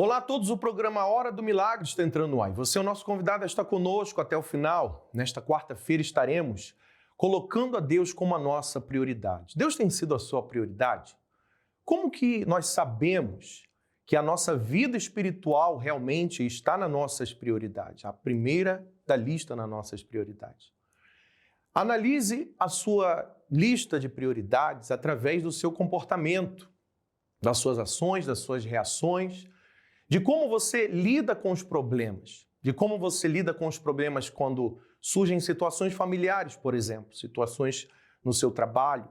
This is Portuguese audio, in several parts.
Olá a todos, o programa Hora do Milagre está entrando no ar. Você é o nosso convidado a estar conosco até o final. Nesta quarta-feira estaremos colocando a Deus como a nossa prioridade. Deus tem sido a sua prioridade? Como que nós sabemos que a nossa vida espiritual realmente está nas nossas prioridades? A primeira da lista nas nossas prioridades. Analise a sua lista de prioridades através do seu comportamento, das suas ações, das suas reações, de como você lida com os problemas, de como você lida com os problemas quando surgem situações familiares, por exemplo, situações no seu trabalho.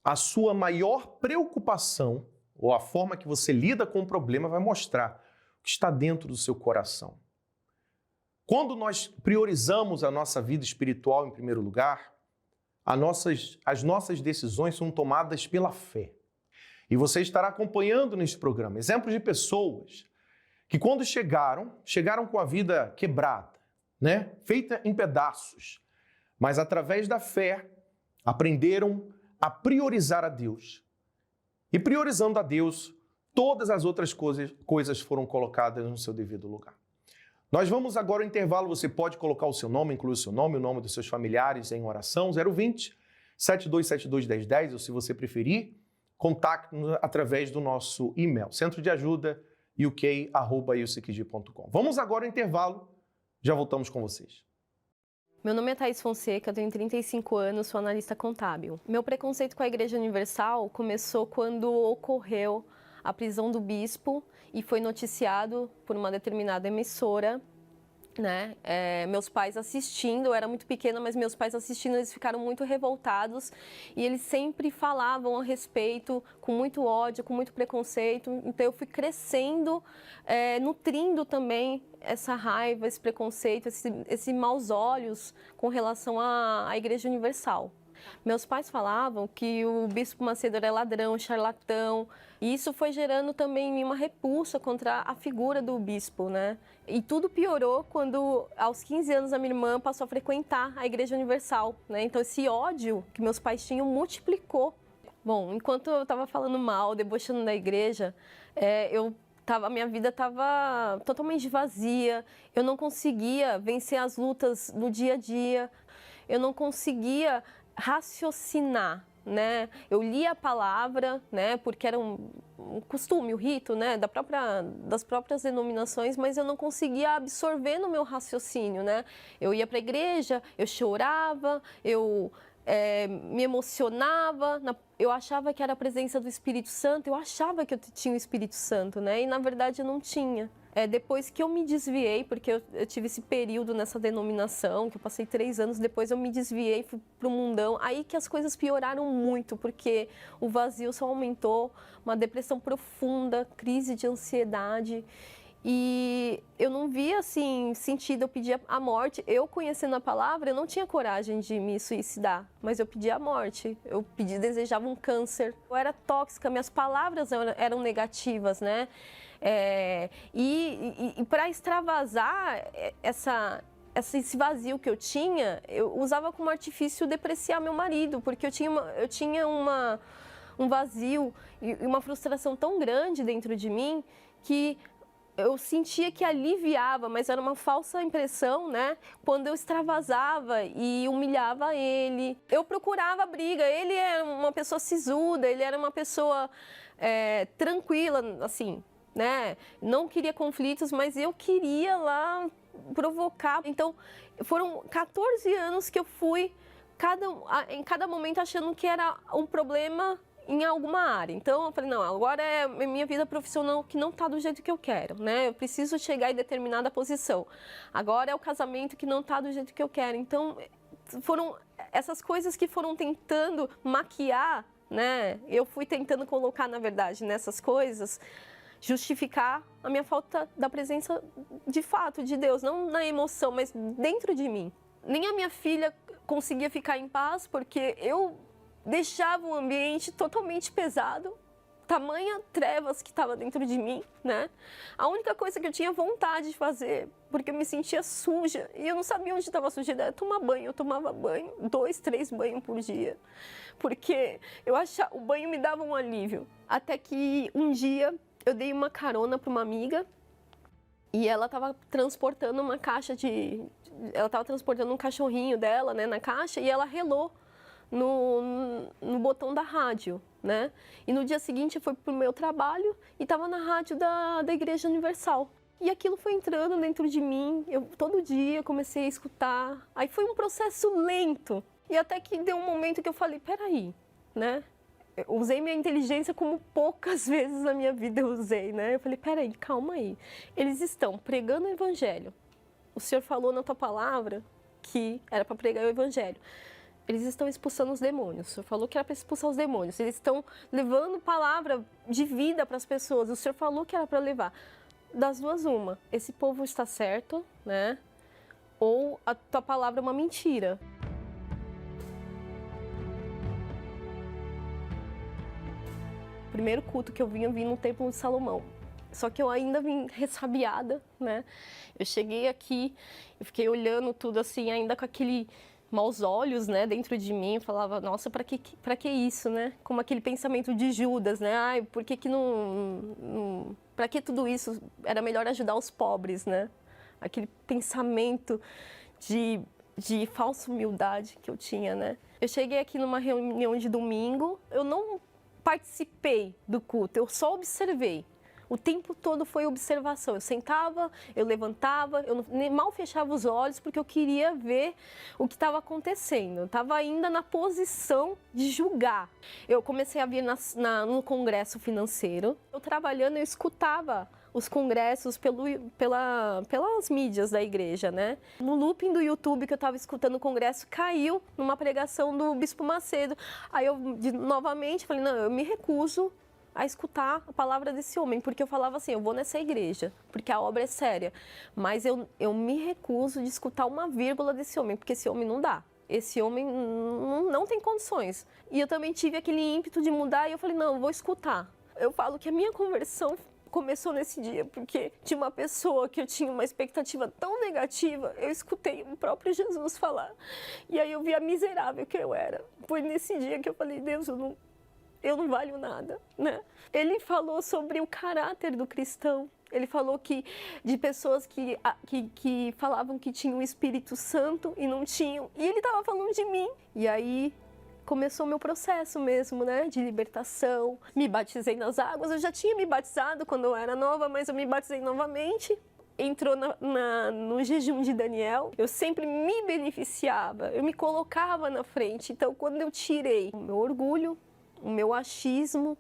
A sua maior preocupação ou a forma que você lida com o problema vai mostrar o que está dentro do seu coração. Quando nós priorizamos a nossa vida espiritual em primeiro lugar, as nossas decisões são tomadas pela fé. E você estará acompanhando neste programa exemplos de pessoas que quando chegaram com a vida quebrada, feita em pedaços, mas através da fé aprenderam a priorizar a Deus. E priorizando a Deus, todas as outras coisas foram colocadas no seu devido lugar. Nós vamos agora ao intervalo, você pode colocar o seu nome, incluir o seu nome, o nome dos seus familiares em oração, 020 7272 1010, ou se você preferir, contato-nos através do nosso e-mail, centrodeajuda.uk@uckid.com. Vamos agora ao intervalo, já voltamos com vocês. Meu nome é Thaís Fonseca, tenho 35 anos, sou analista contábil. Meu preconceito com a Igreja Universal começou quando ocorreu a prisão do bispo e foi noticiado por uma determinada emissora, meus pais assistindo, eu era muito pequena, mas meus pais assistindo, eles ficaram muito revoltados e eles sempre falavam a respeito com muito ódio, com muito preconceito. Então eu fui crescendo, nutrindo também essa raiva, esse preconceito, esse maus olhos com relação à Igreja Universal. Meus pais falavam que o Bispo Macedo era ladrão, charlatão, e isso foi gerando também em mim uma repulsa contra a figura do bispo, E tudo piorou quando, aos 15 anos, a minha irmã passou a frequentar a Igreja Universal, Então esse ódio que meus pais tinham multiplicou. Bom, enquanto eu estava falando mal, debochando da igreja, a minha vida estava totalmente vazia, eu não conseguia vencer as lutas do dia a dia, eu não conseguia raciocinar, Eu lia a palavra, porque era um costume, o rito, das próprias denominações, mas eu não conseguia absorver no meu raciocínio, Eu ia para a igreja, eu chorava, eu me emocionava, eu achava que era a presença do Espírito Santo, eu achava que eu tinha o Espírito Santo, E na verdade eu não tinha. Depois que eu me desviei, porque eu tive esse período nessa denominação, que eu passei 3 anos, depois eu me desviei, fui pro mundão, aí que as coisas pioraram muito, porque o vazio só aumentou, uma depressão profunda, crise de ansiedade, e eu não via, sentido, eu pedia a morte. Eu, conhecendo a palavra, eu não tinha coragem de me suicidar, mas eu pedia a morte, desejava um câncer. Eu era tóxica, minhas palavras eram negativas, E para extravasar esse vazio que eu tinha, eu usava como artifício depreciar meu marido, porque eu tinha um vazio e uma frustração tão grande dentro de mim que eu sentia que aliviava, mas era uma falsa impressão, Quando eu extravasava e humilhava ele. Eu procurava briga, ele era uma pessoa sisuda, ele era uma pessoa tranquila, assim, Não queria conflitos, mas eu queria lá provocar. Então, foram 14 anos que eu fui, em cada momento, achando que era um problema em alguma área. Então, eu falei, não, agora é minha vida profissional que não está do jeito que eu quero, Eu preciso chegar em determinada posição. Agora é o casamento que não está do jeito que eu quero. Então, foram essas coisas que foram tentando maquiar, Eu fui tentando colocar, na verdade, nessas coisas, justificar a minha falta da presença de fato de Deus, não na emoção, mas dentro de mim. Nem a minha filha conseguia ficar em paz, porque eu deixava o ambiente totalmente pesado, tamanha trevas que estava dentro de mim, A única coisa que eu tinha vontade de fazer, porque eu me sentia suja, e eu não sabia onde estava a sujeira, era tomar banho. Eu tomava banho, 2, 3 banhos por dia, porque o banho me dava um alívio. Até que um dia Eu dei uma carona para uma amiga e ela estava transportando uma caixa ela estava transportando um cachorrinho dela, né, na caixa, e ela relou no botão da rádio, né? E no dia seguinte eu fui pro meu trabalho e estava na rádio da Igreja Universal. E aquilo foi entrando dentro de mim, todo dia comecei a escutar. Aí foi um processo lento. E até que deu um momento que eu falei, peraí, né? Eu usei minha inteligência como poucas vezes na minha vida eu usei, né? Eu falei, peraí, calma aí. Eles estão pregando o evangelho. O Senhor falou na tua palavra que era para pregar o evangelho. Eles estão expulsando os demônios. O Senhor falou que era para expulsar os demônios. Eles estão levando palavra de vida para as pessoas. O Senhor falou que era para levar. Das duas, uma. Esse povo está certo, né? Ou a tua palavra é uma mentira. O primeiro culto que eu vim no Templo de Salomão. Só que eu ainda vim ressabiada, né? Eu cheguei aqui, eu fiquei olhando tudo assim, ainda com aquele maus olhos, né, dentro de mim. Eu falava, nossa, para que isso, né? Como aquele pensamento de Judas, né? Ai, por que para que tudo isso? Era melhor ajudar os pobres, né? Aquele pensamento de falsa humildade que eu tinha, né? Eu cheguei aqui numa reunião de domingo, eu não participei do culto, eu só observei. O tempo todo foi observação. Eu sentava, eu levantava, eu mal fechava os olhos porque eu queria ver o que estava acontecendo. Eu estava ainda na posição de julgar. Eu comecei a vir no congresso financeiro. Eu trabalhando, eu escutava os congressos pelas mídias da igreja, né? No looping do YouTube que eu estava escutando o congresso, caiu numa pregação do Bispo Macedo. Aí eu, novamente, falei, não, eu me recuso a escutar a palavra desse homem, porque eu falava assim, eu vou nessa igreja, porque a obra é séria, mas eu me recuso de escutar uma vírgula desse homem, porque esse homem não dá. Esse homem não tem condições. E eu também tive aquele ímpeto de mudar e eu falei, não, eu vou escutar. Eu falo que a minha conversão começou nesse dia, porque de uma pessoa que eu tinha uma expectativa tão negativa, eu escutei o próprio Jesus falar. E aí eu vi a miserável que eu era. Foi nesse dia que eu falei, Deus, eu não valho nada, né? Ele falou sobre o caráter do cristão. Ele falou de pessoas que falavam que tinham o Espírito Santo e não tinham. E ele estava falando de mim. E aí começou o meu processo mesmo, né? De libertação. Me batizei nas águas. Eu já tinha me batizado quando eu era nova, mas eu me batizei novamente. Entrou no jejum de Daniel, eu sempre me beneficiava, eu me colocava na frente. Então, quando eu tirei o meu orgulho, o meu achismo,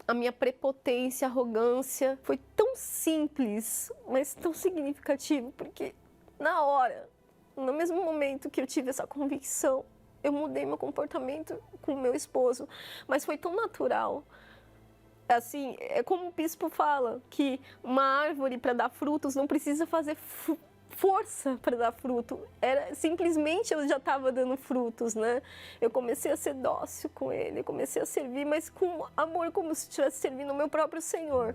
a minha prepotência, arrogância, foi tão simples, mas tão significativo, porque na hora, no mesmo momento que eu tive essa convicção, eu mudei meu comportamento com o meu esposo, mas foi tão natural. Assim, é como o bispo fala, que uma árvore para dar frutos não precisa fazer força para dar fruto, simplesmente eu já estava dando frutos, né? Eu comecei a ser dócil com ele, comecei a servir, mas com amor, como se estivesse servindo o meu próprio Senhor.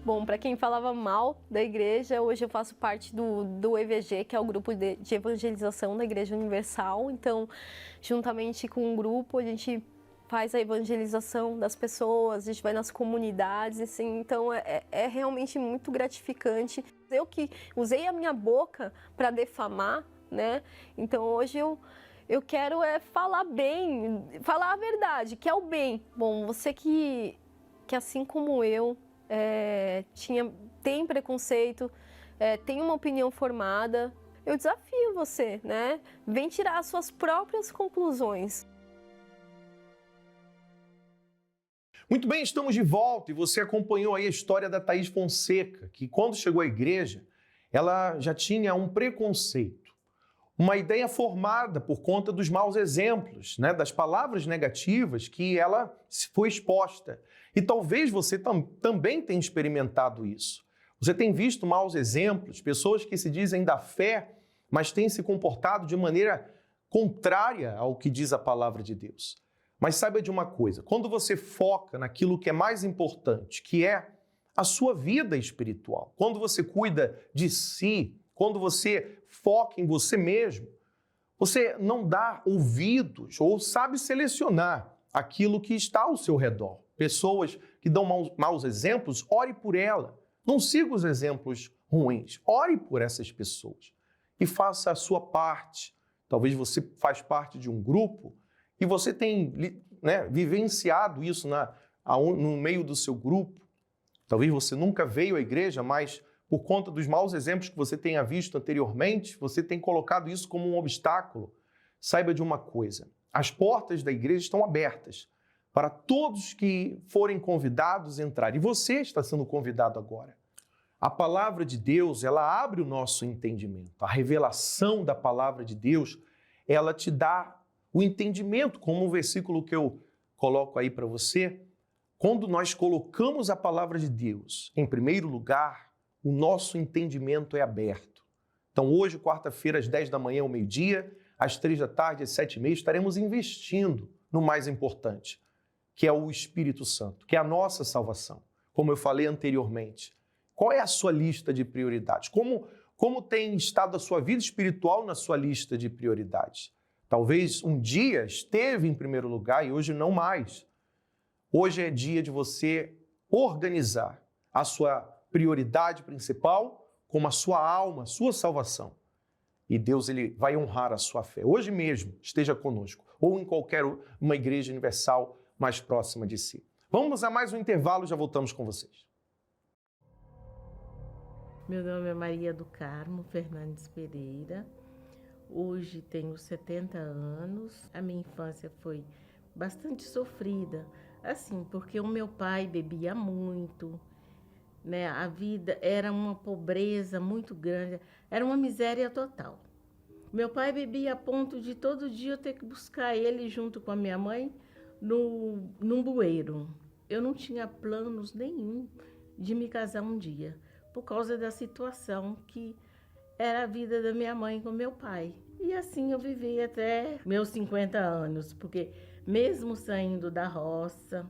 Bom, para quem falava mal da igreja, hoje eu faço parte do EVG, que é o grupo de evangelização da Igreja Universal. Então, juntamente com o grupo, a gente faz a evangelização das pessoas, a gente vai nas comunidades, assim, então é realmente muito gratificante. Eu que usei a minha boca para defamar, né? Então hoje eu quero falar bem, falar a verdade, que é o bem. Bom, você que assim como eu tem preconceito, tem uma opinião formada, eu desafio você, né? Vem tirar as suas próprias conclusões. Muito bem, estamos de volta e você acompanhou aí a história da Thaís Fonseca, que quando chegou à igreja, ela já tinha um preconceito, uma ideia formada por conta dos maus exemplos, né, das palavras negativas que ela foi exposta. E talvez você também tenha experimentado isso. Você tem visto maus exemplos, pessoas que se dizem da fé, mas têm se comportado de maneira contrária ao que diz a palavra de Deus. Mas saiba de uma coisa, quando você foca naquilo que é mais importante, que é a sua vida espiritual, quando você cuida de si, quando você foca em você mesmo, você não dá ouvidos ou sabe selecionar aquilo que está ao seu redor. Pessoas que dão maus exemplos, ore por ela. Não siga os exemplos ruins. Ore por essas pessoas e faça a sua parte. Talvez você faz parte de um grupo e você tem, vivenciado isso no meio do seu grupo. Talvez você nunca veio à igreja, mas por conta dos maus exemplos que você tenha visto anteriormente, você tem colocado isso como um obstáculo. Saiba de uma coisa, as portas da igreja estão abertas para todos que forem convidados a entrar. E você está sendo convidado agora. A palavra de Deus, ela abre o nosso entendimento. A revelação da palavra de Deus, ela te dá o entendimento, como um versículo que eu coloco aí para você. Quando nós colocamos a palavra de Deus em primeiro lugar, o nosso entendimento é aberto. Então hoje, quarta-feira, às 10 da manhã ao meio-dia, às 3 da tarde, às 7h30, estaremos investindo no mais importante, que é o Espírito Santo, que é a nossa salvação. Como eu falei anteriormente, qual é a sua lista de prioridades? Como tem estado a sua vida espiritual na sua lista de prioridades? Talvez um dia esteve em primeiro lugar e hoje não mais. Hoje é dia de você organizar a sua prioridade principal como a sua alma, a sua salvação. E Deus ele vai honrar a sua fé. Hoje mesmo, esteja conosco, ou em qualquer uma igreja universal mais próxima de si. Vamos a mais um intervalo, já voltamos com vocês. Meu nome é Maria do Carmo Fernandes Pereira. Hoje tenho 70 anos. A minha infância foi bastante sofrida, assim, porque o meu pai bebia muito, né? A vida era uma pobreza muito grande, era uma miséria total. Meu pai bebia a ponto de todo dia eu ter que buscar ele junto com a minha mãe num bueiro. Eu não tinha planos nenhum de me casar um dia, por causa da situação que era a vida da minha mãe com meu pai. E assim eu vivi até meus 50 anos, porque mesmo saindo da roça,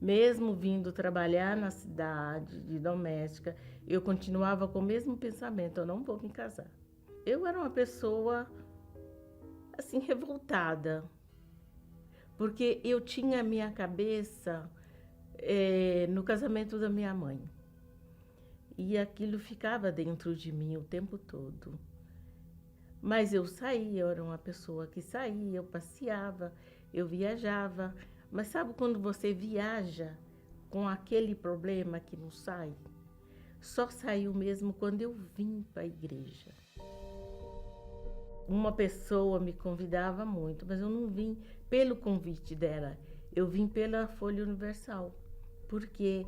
mesmo vindo trabalhar na cidade de doméstica, eu continuava com o mesmo pensamento, eu não vou me casar. Eu era uma pessoa, assim, revoltada, porque eu tinha a minha cabeça no casamento da minha mãe. E aquilo ficava dentro de mim o tempo todo. Mas eu saía, eu era uma pessoa que saía, eu passeava, eu viajava. Mas sabe quando você viaja com aquele problema que não sai? Só saiu mesmo quando eu vim para a igreja. Uma pessoa me convidava muito, mas eu não vim pelo convite dela. Eu vim pela Folha Universal, porque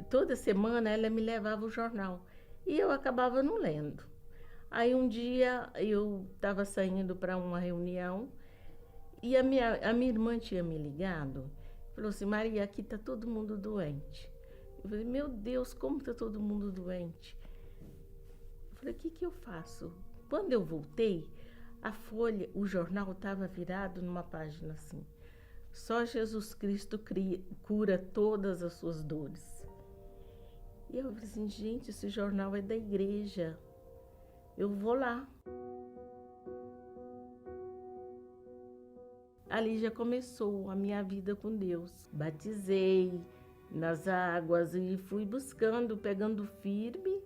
toda semana ela me levava o jornal e eu acabava não lendo. Aí um dia eu estava saindo para uma reunião e a minha irmã tinha me ligado, falou assim: Maria, aqui está todo mundo doente. Eu falei: meu Deus, como está todo mundo doente? Eu falei: o que eu faço? Quando eu voltei, a Folha, o jornal estava virado numa página assim: só Jesus Cristo cura todas as suas dores. E eu falei assim: gente, esse jornal é da igreja, eu vou lá. Ali já começou a minha vida com Deus. Batizei nas águas e fui buscando, pegando firme.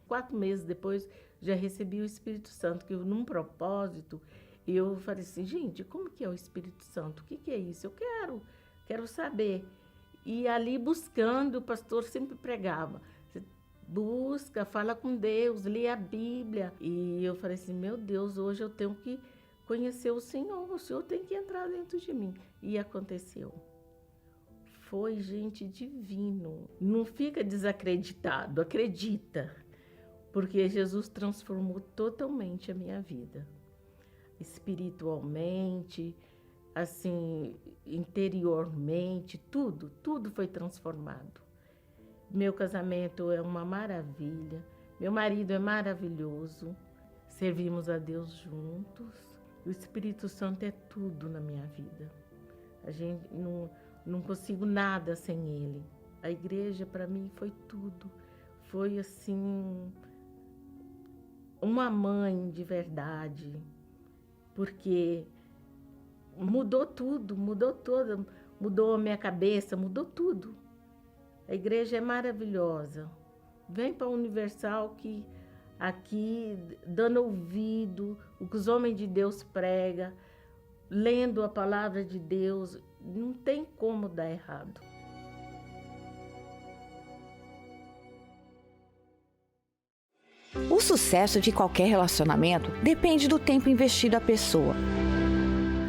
4 meses depois já recebi o Espírito Santo, que eu, num propósito, eu falei assim: gente, como que é o Espírito Santo? O que é isso? Eu quero saber. E ali buscando, o pastor sempre pregava: busca, fala com Deus, lê a Bíblia. E eu falei assim: meu Deus, hoje eu tenho que conhecer o Senhor tem que entrar dentro de mim. E aconteceu. Foi, gente, divino. Não fica desacreditado, acredita. Porque Jesus transformou totalmente a minha vida. Espiritualmente, assim, interiormente, tudo foi transformado. Meu casamento é uma maravilha, meu marido é maravilhoso, servimos a Deus juntos. O Espírito Santo é tudo na minha vida. A gente não consigo nada sem ele. A igreja para mim foi tudo. Foi assim, uma mãe de verdade, porque mudou tudo, mudou todo mudou a minha cabeça, mudou tudo. A igreja é maravilhosa. Vem para a Universal, que aqui, dando ouvido, o que os homens de Deus pregam, lendo a palavra de Deus, não tem como dar errado. O sucesso de qualquer relacionamento depende do tempo investido à pessoa.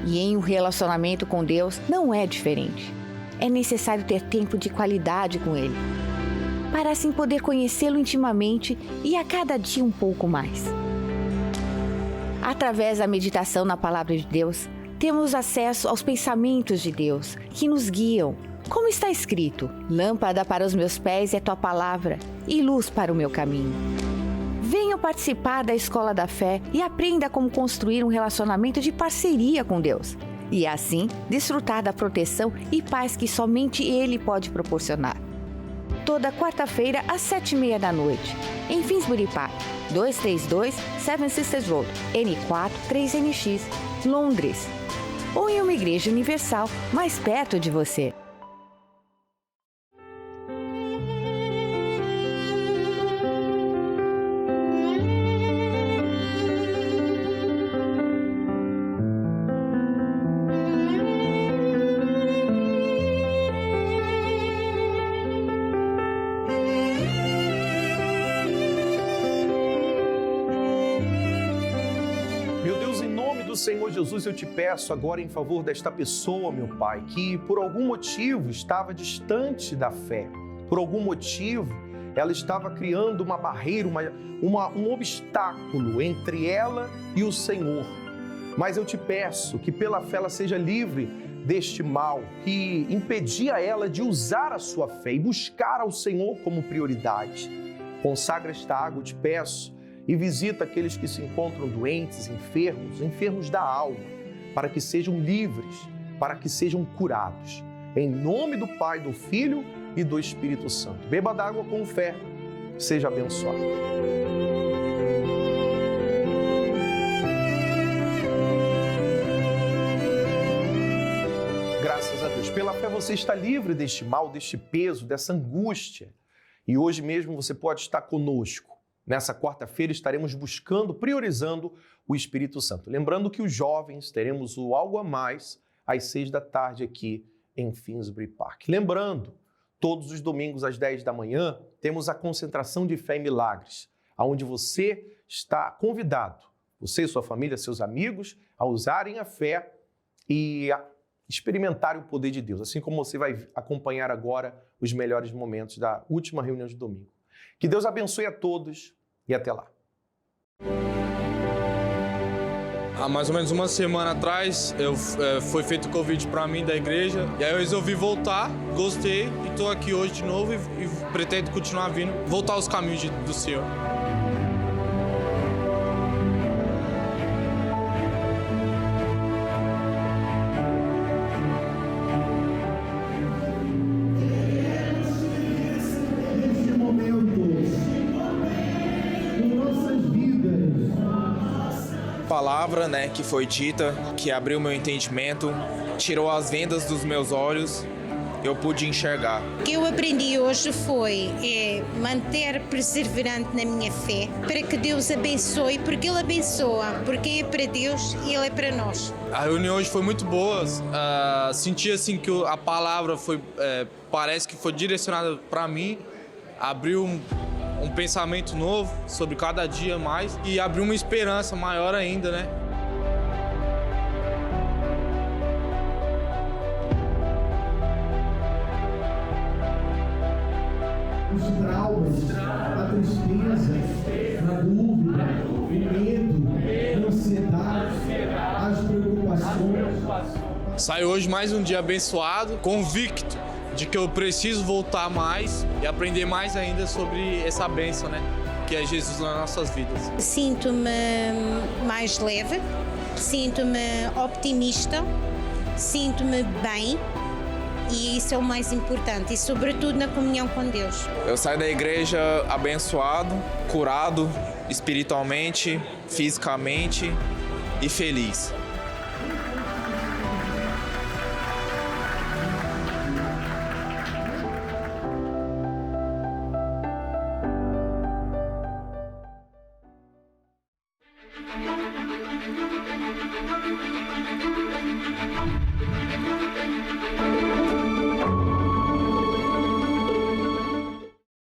E em um relacionamento com Deus não é diferente. É necessário ter tempo de qualidade com Ele, para assim poder conhecê-lo intimamente e a cada dia um pouco mais. Através da meditação na Palavra de Deus, temos acesso aos pensamentos de Deus que nos guiam. Como está escrito, lâmpada para os meus pés é tua palavra e luz para o meu caminho. Venha participar da Escola da Fé e aprenda como construir um relacionamento de parceria com Deus. E assim, desfrutar da proteção e paz que somente Ele pode proporcionar. Toda quarta-feira, às 7h30 da noite, em Finsbury Park, 232 Seven Sisters Road, N4 3NX, Londres. Ou em uma igreja universal mais perto de você. Senhor Jesus, eu te peço agora em favor desta pessoa, meu Pai, que por algum motivo estava distante da fé, por algum motivo ela estava criando uma barreira, um obstáculo entre ela e o Senhor. Mas eu te peço que pela fé ela seja livre deste mal que impedia ela de usar a sua fé e buscar ao Senhor como prioridade. Consagra esta água, eu te peço, e visita aqueles que se encontram doentes, enfermos da alma, para que sejam livres, para que sejam curados. Em nome do Pai, do Filho e do Espírito Santo. Beba d'água com fé, seja abençoado. Graças a Deus. Pela fé você está livre deste mal, deste peso, dessa angústia. E hoje mesmo você pode estar conosco. Nessa quarta-feira estaremos buscando, priorizando o Espírito Santo. Lembrando que os jovens teremos o Algo a Mais às 6h aqui em Finsbury Park. Lembrando, todos os domingos às 10 da manhã temos a concentração de fé e milagres, onde você está convidado, você e sua família, seus amigos, a usarem a fé e a experimentarem o poder de Deus, assim como você vai acompanhar agora os melhores momentos da última reunião de domingo. Que Deus abençoe a todos e até lá. Há mais ou menos uma semana atrás, foi feito o convite para mim da igreja, e aí eu resolvi voltar, gostei, e estou aqui hoje de novo e pretendo continuar vindo, voltar aos caminhos do Senhor. Palavra, né, que foi dita, que abriu meu entendimento, tirou as vendas dos meus olhos, eu pude enxergar. O que eu aprendi hoje foi manter perseverante na minha fé, para que Deus abençoe, porque Ele abençoa, porque é para Deus e Ele é para nós. A reunião hoje foi muito boa, senti assim que a palavra foi, parece que foi direcionada para mim, abriu um pensamento novo sobre cada dia mais e abriu uma esperança maior ainda, né? Os traumas, a tristeza, a dúvida, o medo, a ansiedade, as preocupações. Saio hoje mais um dia abençoado, convicto de que eu preciso voltar mais e aprender mais ainda sobre essa bênção, né? Que é Jesus nas nossas vidas. Sinto-me mais leve, sinto-me optimista, sinto-me bem e isso é o mais importante, e sobretudo na comunhão com Deus. Eu saio da igreja abençoado, curado espiritualmente, fisicamente e feliz.